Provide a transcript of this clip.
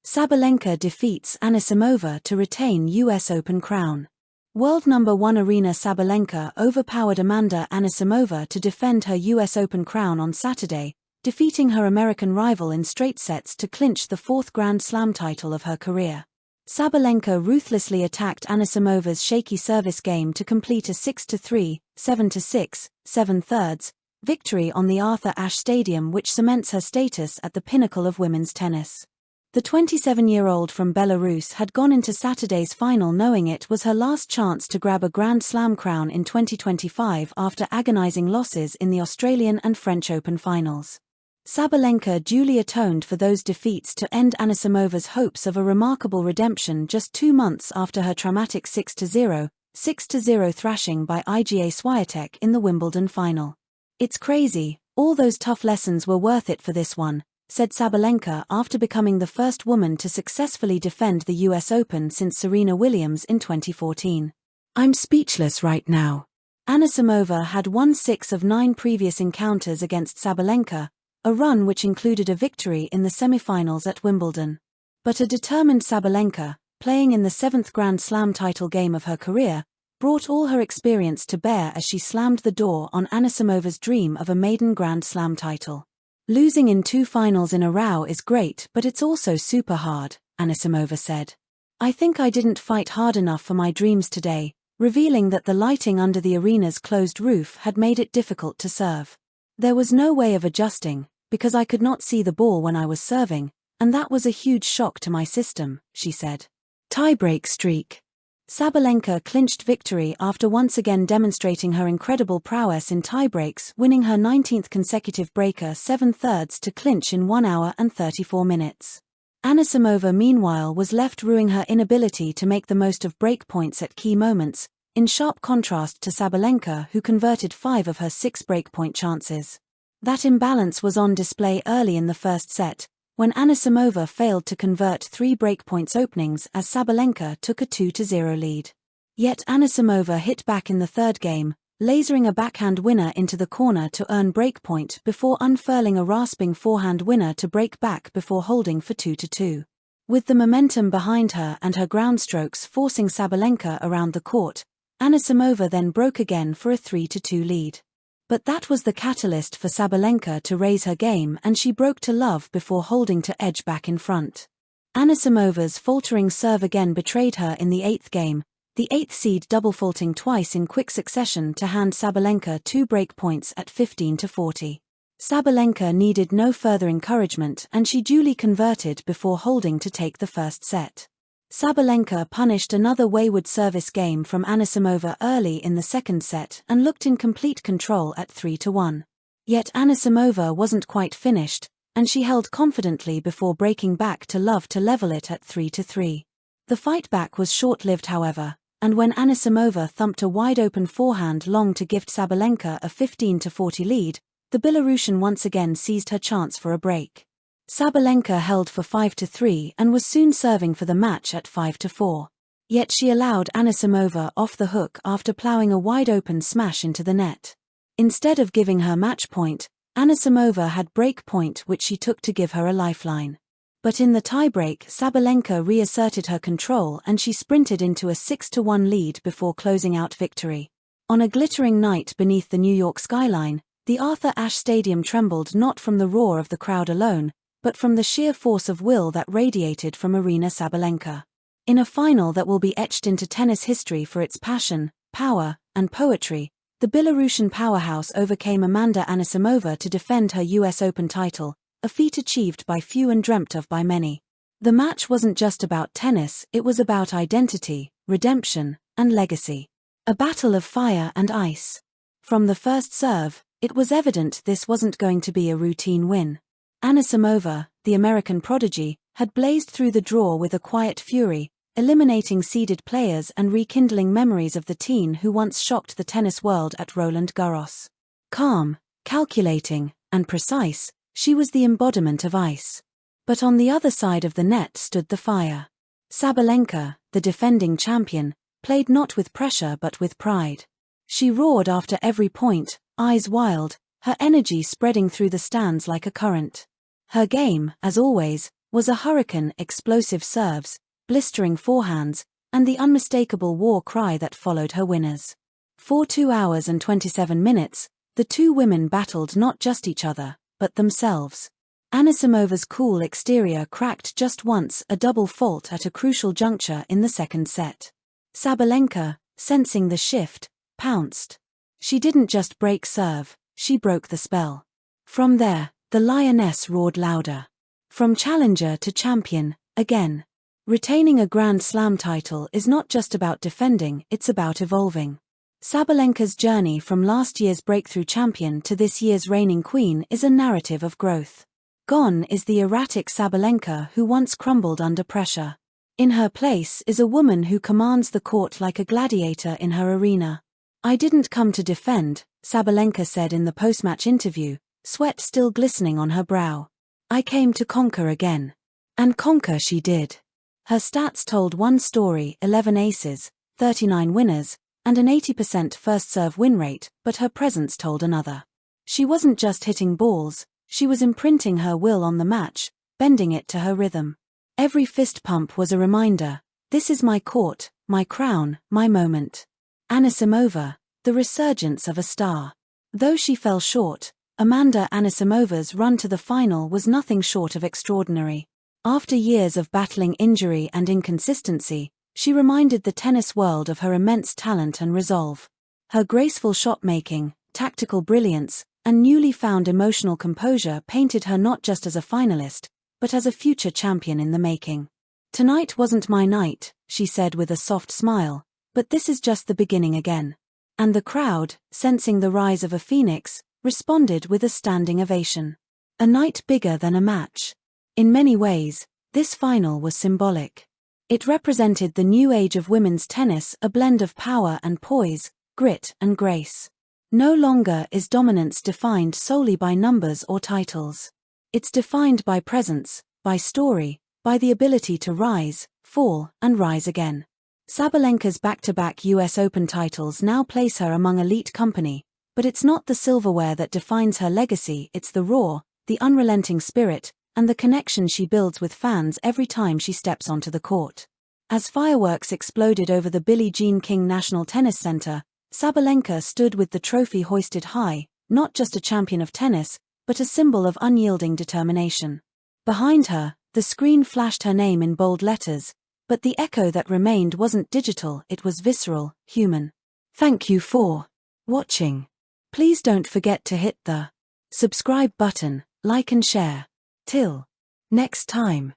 Sabalenka defeats Anisimova to retain US Open crown. World number 1 Arina Sabalenka overpowered Amanda Anisimova to defend her US Open crown on Saturday, defeating her American rival in straight sets to clinch the fourth Grand Slam title of her career. Sabalenka ruthlessly attacked Anisimova's shaky service game to complete a 6-3, 7-6, 7/3 victory on the Arthur Ashe Stadium, which cements her status at the pinnacle of women's tennis. The 27-year-old from Belarus had gone into Saturday's final knowing it was her last chance to grab a Grand Slam crown in 2025 after agonizing losses in the Australian and French Open finals. Sabalenka duly atoned for those defeats to end Anisimova's hopes of a remarkable redemption just 2 months after her traumatic 6-0, 6-0 thrashing by Iga Swiatek in the Wimbledon final. "It's crazy, all those tough lessons were worth it for this one," said Sabalenka after becoming the first woman to successfully defend the US Open since Serena Williams in 2014. "I'm speechless right now." Anisimova had won 6 of 9 previous encounters against Sabalenka, a run which included a victory in the semi-finals at Wimbledon. But a determined Sabalenka, playing in the 7th Grand Slam title game of her career, brought all her experience to bear as she slammed the door on Anisimova's dream of a maiden Grand Slam title. "Losing in 2 finals in a row is great, but it's also super hard," Anisimova said. "I think I didn't fight hard enough for my dreams today," revealing that the lighting under the arena's closed roof had made it difficult to serve. "There was no way of adjusting, because I could not see the ball when I was serving, and that was a huge shock to my system," she said. Tiebreak streak. Sabalenka clinched victory after once again demonstrating her incredible prowess in tiebreaks, winning her 19th consecutive breaker 7/3 to clinch in 1 hour and 34 minutes. Anisimova meanwhile was left rueing her inability to make the most of break points at key moments, in sharp contrast to Sabalenka, who converted 5 of her 6 breakpoint chances. That imbalance was on display early in the first set, when Anisimova failed to convert 3 breakpoints openings as Sabalenka took a 2-0 lead. Yet Anisimova hit back in the third game, lasering a backhand winner into the corner to earn breakpoint before unfurling a rasping forehand winner to break back before holding for 2-2. With the momentum behind her and her ground strokes forcing Sabalenka around the court, Anisimova then broke again for a 3-2 lead. But that was the catalyst for Sabalenka to raise her game, and she broke to love before holding to edge back in front. Anisimova's faltering serve again betrayed her in the 8th game, the 8th seed double faulting twice in quick succession to hand Sabalenka 2 break points at 15-40. Sabalenka needed no further encouragement and she duly converted before holding to take the first set. Sabalenka punished another wayward service game from Anisimova early in the second set and looked in complete control at 3-1. Yet Anisimova wasn't quite finished, and she held confidently before breaking back to love to level it at 3-3. The fight back was short-lived however, and when Anisimova thumped a wide-open forehand long to gift Sabalenka a 15-40 lead, the Belarusian once again seized her chance for a break. Sabalenka held for 5-3 and was soon serving for the match at 5-4. Yet she allowed Anisimova off the hook after ploughing a wide-open smash into the net. Instead of giving her match point, Anisimova had break point which she took to give her a lifeline. But in the tiebreak, Sabalenka reasserted her control and she sprinted into a 6-1 lead before closing out victory. On a glittering night beneath the New York skyline, the Arthur Ashe Stadium trembled not from the roar of the crowd alone, but from the sheer force of will that radiated from Arina Sabalenka. In a final that will be etched into tennis history for its passion, power, and poetry, the Belarusian powerhouse overcame Amanda Anisimova to defend her US Open title, a feat achieved by few and dreamt of by many. The match wasn't just about tennis, it was about identity, redemption, and legacy. A battle of fire and ice. From the first serve, it was evident this wasn't going to be a routine win. Anisimova, the American prodigy, had blazed through the draw with a quiet fury, eliminating seeded players and rekindling memories of the teen who once shocked the tennis world at Roland Garros. Calm, calculating, and precise, she was the embodiment of ice. But on the other side of the net stood the fire. Sabalenka, the defending champion, played not with pressure but with pride. She roared after every point, eyes wild, her energy spreading through the stands like a current. Her game, as always, was a hurricane, explosive serves, blistering forehands, and the unmistakable war cry that followed her winners. For 2 hours and 27 minutes, the two women battled not just each other, but themselves. Anisimova's cool exterior cracked just once, a double fault at a crucial juncture in the second set. Sabalenka, sensing the shift, pounced. She didn't just break serve, she broke the spell. From there, the lioness roared louder. From challenger to champion, again. Retaining a Grand Slam title is not just about defending, it's about evolving. Sabalenka's journey from last year's breakthrough champion to this year's reigning queen is a narrative of growth. Gone is the erratic Sabalenka who once crumbled under pressure. In her place is a woman who commands the court like a gladiator in her arena. "I didn't come to defend," Sabalenka said in the post-match interview, sweat still glistening on her brow. "I came to conquer again." And conquer she did. Her stats told one story: 11 aces, 39 winners, and an 80% first-serve win rate, but her presence told another. She wasn't just hitting balls, she was imprinting her will on the match, bending it to her rhythm. Every fist pump was a reminder: this is my court, my crown, my moment. Anisimova, the resurgence of a star. Though she fell short, Amanda Anisimova's run to the final was nothing short of extraordinary. After years of battling injury and inconsistency, she reminded the tennis world of her immense talent and resolve. Her graceful shot-making, tactical brilliance, and newly found emotional composure painted her not just as a finalist, but as a future champion in the making. "Tonight wasn't my night," she said with a soft smile, "but this is just the beginning again." And the crowd, sensing the rise of a phoenix, responded with a standing ovation. A night bigger than a match. In many ways, this final was symbolic. It represented the new age of women's tennis, a blend of power and poise, grit and grace. No longer is dominance defined solely by numbers or titles. It's defined by presence, by story, by the ability to rise, fall, and rise again. Sabalenka's back-to-back US Open titles now place her among elite company, but it's not the silverware that defines her legacy, it's the raw, the unrelenting spirit, and the connection she builds with fans every time she steps onto the court. As fireworks exploded over the Billie Jean King National Tennis Center, Sabalenka stood with the trophy hoisted high, not just a champion of tennis, but a symbol of unyielding determination. Behind her, the screen flashed her name in bold letters, but the echo that remained wasn't digital, it was visceral, human. Thank you for watching. Please don't forget to hit the subscribe button, like and share. Till next time.